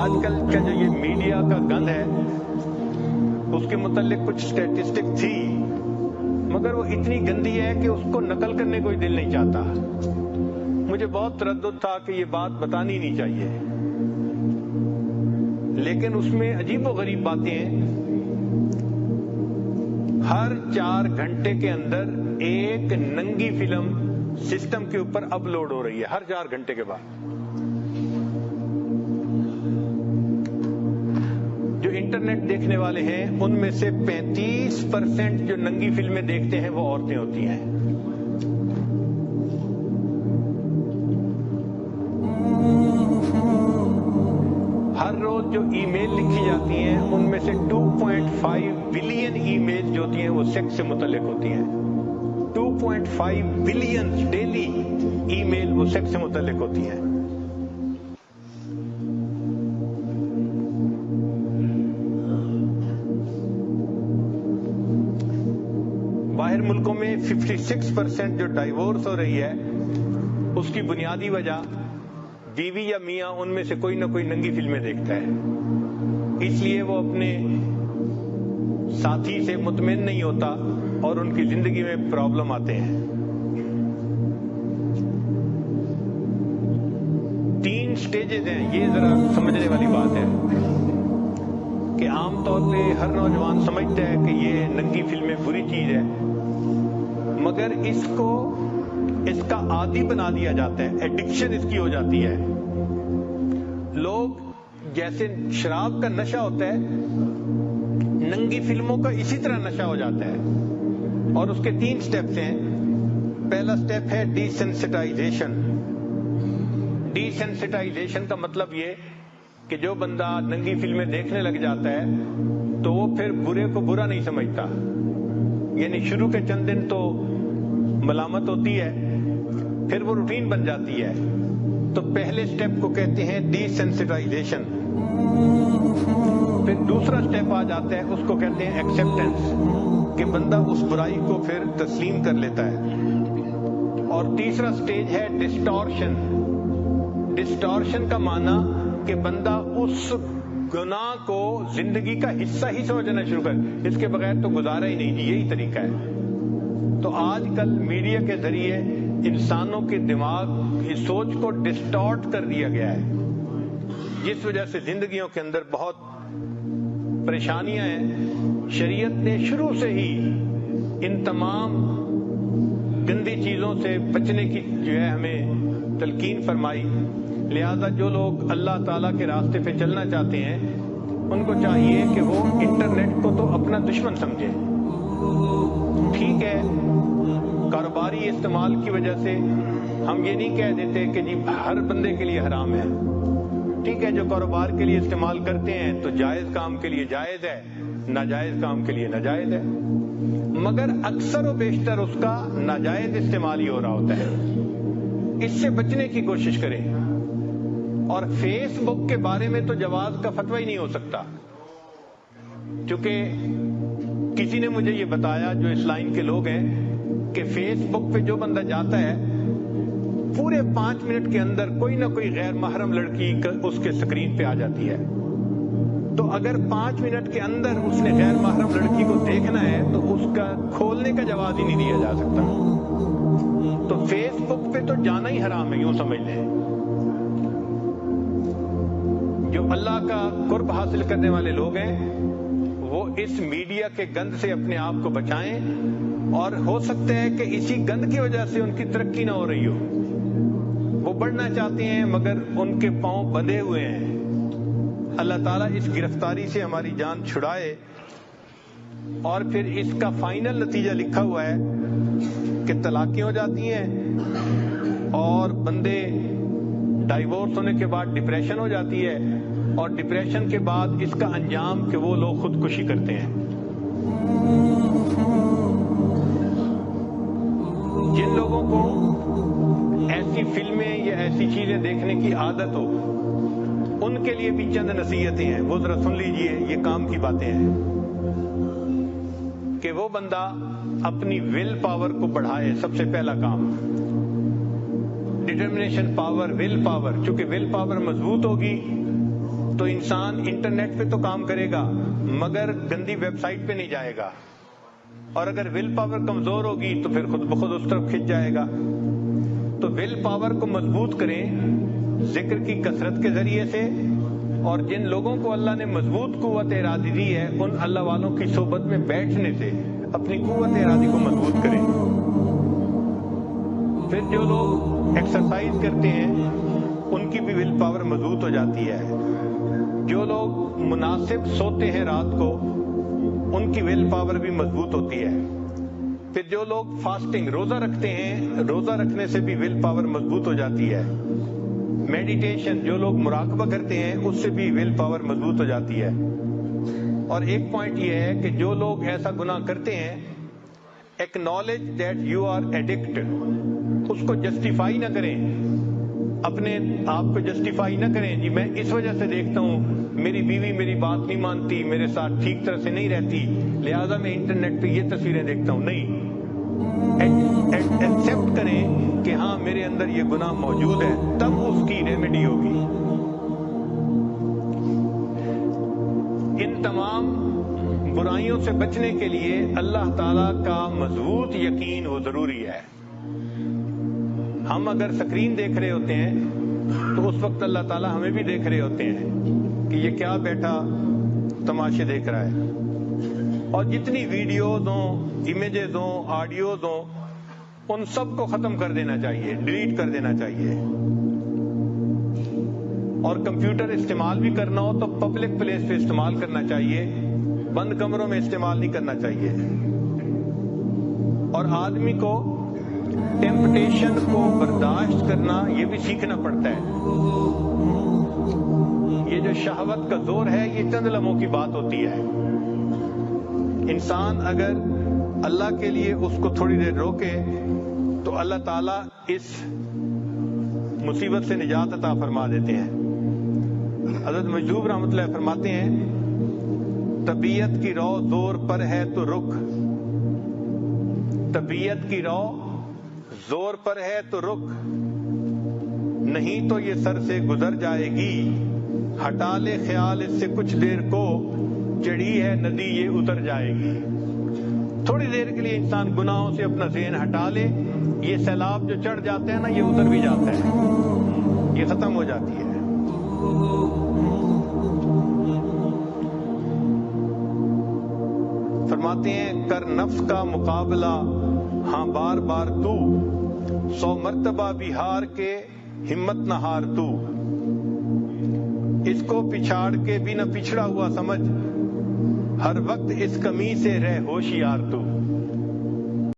آج کل کا جو یہ میڈیا کا گند ہے اس کے متعلق کچھ اسٹیٹسٹک تھی، مگر وہ اتنی گندی ہے کہ اس کو نقل کرنے کوئی دل نہیں چاہتا. مجھے بہت تردد تھا کہ یہ بات بتانی نہیں چاہیے، لیکن اس میں عجیب و غریب باتیں ہیں. ہر 4 گھنٹے کے اندر ایک ننگی فلم سسٹم کے اوپر اپلوڈ ہو رہی ہے، ہر 4 گھنٹے کے بعد. جو انٹرنیٹ دیکھنے والے ہیں ان میں سے 35% جو ننگی فلمیں دیکھتے ہیں وہ عورتیں ہوتی ہیں. ہر روز جو ای میل لکھی جاتی ہیں ان میں سے 2.5 بلین ای میل جو ہوتی ہیں وہ سیکس سے متعلق ہوتی ہیں. 2.5 بلین ڈیلی ای میل وہ سیکس سے متعلق ہوتی ہیں. باہر ملکوں میں 56% جو ڈائیورس ہو رہی ہے اس کی بنیادی وجہ بیوی یا میاں ان میں سے کوئی نہ کوئی ننگی فلمیں دیکھتا ہے. اس لیے وہ اپنے ساتھی سے مطمئن نہیں ہوتا اور ان کی زندگی میں پرابلم آتے ہیں. 3 سٹیجز ہیں، یہ ذرا سمجھنے والی بات ہے کہ عام طور پہ ہر نوجوان سمجھتا ہے کہ یہ ننگی فلمیں بری چیز ہے، مگر اس کا عادی بنا دیا جاتا ہے، ایڈکشن اس کی ہو جاتی ہے. لوگ جیسے شراب کا نشہ ہوتا ہے، ننگی فلموں کا اسی طرح نشہ ہو جاتا ہے. اور اس کے 3 سٹیپس ہیں. پہلا سٹیپ ہے ڈی سینسٹائزیشن. ڈی سینسٹائزیشن کا مطلب یہ کہ جو بندہ ننگی فلمیں دیکھنے لگ جاتا ہے تو وہ پھر برے کو برا نہیں سمجھتا. یعنی شروع کے چند دن تو ملامت ہوتی ہے، پھر وہ روٹین بن جاتی ہے. تو پہلے سٹیپ کو کہتے ہیں ڈی سینسٹائزیشن. پھر دوسرا سٹیپ آ جاتا ہے، اس کو کہتے ہیں ایکسپٹنس، کہ بندہ اس برائی کو پھر تسلیم کر لیتا ہے. اور تیسرا سٹیج ہے ڈسٹارشن. ڈسٹارشن کا معنی کہ بندہ اس گناہ کو زندگی کا حصہ ہی سمجھنا شروع کر، اس کے بغیر تو گزارا ہی نہیں. یہی طریقہ ہے. تو آج کل میڈیا کے ذریعے انسانوں کے دماغ کی سوچ کو ڈسٹارٹ کر دیا گیا ہے، جس وجہ سے زندگیوں کے اندر بہت پریشانیاں ہیں. شریعت نے شروع سے ہی ان تمام گندی چیزوں سے بچنے کی جو ہے ہمیں تلقین فرمائی. لہذا جو لوگ اللہ تعالیٰ کے راستے پہ چلنا چاہتے ہیں ان کو چاہیے کہ وہ انٹرنیٹ کو تو اپنا دشمن سمجھیں. ٹھیک ہے، کاروباری استعمال کی وجہ سے ہم یہ نہیں کہہ دیتے کہ جی ہر بندے کے لیے حرام ہے. ٹھیک ہے، جو کاروبار کے لیے استعمال کرتے ہیں تو جائز کام کے لیے جائز ہے، ناجائز کام کے لیے ناجائز ہے. مگر اکثر و بیشتر اس کا ناجائز استعمال ہی ہو رہا ہوتا ہے. اس سے بچنے کی کوشش کریں. اور فیس بک کے بارے میں تو جواز کا فتویٰ ہی نہیں ہو سکتا، چونکہ کسی نے مجھے یہ بتایا جو اس لائن کے لوگ ہیں کہ فیس بک پہ جو بندہ جاتا ہے پورے 5 منٹ کے اندر کوئی نہ کوئی غیر محرم لڑکی اس کے سکرین پہ آ جاتی ہے. تو اگر 5 منٹ کے اندر اس نے غیر محرم لڑکی کو دیکھنا ہے تو اس کا کھولنے کا جواز ہی نہیں دیا جا سکتا. تو فیس بک پہ تو جانا ہی حرام ہے، یوں سمجھ لیں. جو اللہ کا قرب حاصل کرنے والے لوگ ہیں وہ اس میڈیا کے گند سے اپنے آپ کو بچائیں. اور ہو سکتا ہے کہ اسی گند کی وجہ سے ان کی ترقی نہ ہو رہی ہو. وہ بڑھنا چاہتے ہیں مگر ان کے پاؤں بندھے ہوئے ہیں. اللہ تعالیٰ اس گرفتاری سے ہماری جان چھڑائے. اور پھر اس کا فائنل نتیجہ لکھا ہوا ہے کہ طلاقیں ہو جاتی ہیں اور بندے ڈائیورس ہونے کے بعد ڈپریشن ہو جاتی ہے، اور ڈپریشن کے بعد اس کا انجام کہ وہ لوگ خودکشی کرتے ہیں. جن لوگوں کو ایسی فلمیں یا ایسی چیزیں دیکھنے کی عادت ہو ان کے لیے بھی چند نصیحتیں ہیں، وہ ذرا سن لیجئے. یہ کام کی باتیں ہیں کہ وہ بندہ اپنی ول پاور کو بڑھائے. سب سے پہلا کام ڈٹرمنیشن پاور، ول پاور. چونکہ ول پاور مضبوط ہوگی تو انسان انٹرنیٹ پہ تو کام کرے گا مگر گندی ویب سائٹ پہ نہیں جائے گا، اور اگر ول پاور کمزور ہوگی تو پھر خود بخود اس طرف کھنچ جائے گا۔ تو ول پاور کو مضبوط کریں ذکر کی کثرت کے ذریعے سے، اور جن لوگوں کو اللہ نے مضبوط قوت ارادی دی ہے ان اللہ والوں کی صحبت میں بیٹھنے سے اپنی قوت ارادی کو مضبوط کریں۔ پھر جو لوگ ایکسرسائز کرتے ہیں ان کی بھی ول پاور مضبوط ہو جاتی ہے۔ جو لوگ مناسب سوتے ہیں رات کو ان کی ول پاور بھی مضبوط ہوتی ہے۔ پھر جو لوگ فاسٹنگ روزہ رکھتے ہیں، روزہ رکھنے سے بھی ول پاور مضبوط ہو جاتی ہے۔ میڈیٹیشن جو لوگ مراقبہ کرتے ہیں اس سے بھی ول پاور مضبوط ہو جاتی ہے۔ اور ایک پوائنٹ یہ ہے کہ جو لوگ ایسا گناہ کرتے ہیں، acknowledge that you are addict, اس کو جسٹیفائی نہ کریں، اپنے آپ کو جسٹیفائی نہ کریں جی میں اس وجہ سے دیکھتا ہوں میری بیوی میری بات نہیں مانتی، میرے ساتھ ٹھیک طرح سے نہیں رہتی، لہذا میں انٹرنیٹ پہ یہ تصویریں دیکھتا ہوں۔ نہیں، ایکسپٹ کریں کہ ہاں میرے اندر یہ گناہ موجود ہے، تب اس کی ریمیڈی ہوگی۔ ان تمام برائیوں سے بچنے کے لیے اللہ تعالیٰ کا مضبوط یقین وہ ضروری ہے۔ ہم اگر سکرین دیکھ رہے ہوتے ہیں تو اس وقت اللہ تعالیٰ ہمیں بھی دیکھ رہے ہوتے ہیں کہ یہ کیا بیٹھا تماشے دیکھ رہا ہے، اور جتنی ویڈیوز ہوں، امیجز ہوں، آڈیوز ہوں، ان سب کو ختم کر دینا چاہیے، ڈیلیٹ کر دینا چاہیے۔ اور کمپیوٹر استعمال بھی کرنا ہو تو پبلک پلیس پہ استعمال کرنا چاہیے، بند کمروں میں استعمال نہیں کرنا چاہیے۔ اور آدمی کو ٹیمپٹیشن کو برداشت کرنا یہ بھی سیکھنا پڑتا ہے۔ یہ جو شہوت کا زور ہے یہ چند لمحوں کی بات ہوتی ہے۔ انسان اگر اللہ کے لیے اس کو تھوڑی دیر روکے تو اللہ تعالیٰ اس مصیبت سے نجات عطا فرما دیتے ہیں۔ حضرت مجذوب رحمۃ اللہ فرماتے ہیں طبیعت کی رو زور پر ہے تو رک، طبیعت کی رو زور پر ہے تو رک، نہیں تو یہ سر سے گزر جائے گی، ہٹا لے خیال اس سے کچھ دیر کو، چڑھی ہے ندی یہ اتر جائے گی۔ تھوڑی دیر کے لیے انسان گناہوں سے اپنا ذہن ہٹا لے، یہ سیلاب جو چڑھ جاتے ہیں نا یہ اتر بھی جاتا ہے، یہ ختم ہو جاتی ہے۔ فرماتے ہیں کر نفس کا مقابلہ ہاں بار بار تو، 100 مرتبہ بھی ہار کے ہمت نہ ہار تو، اس کو پچھاڑ کے بھی نہ پچھڑا ہوا سمجھ، ہر وقت اس کمی سے رہ ہوشیار تو۔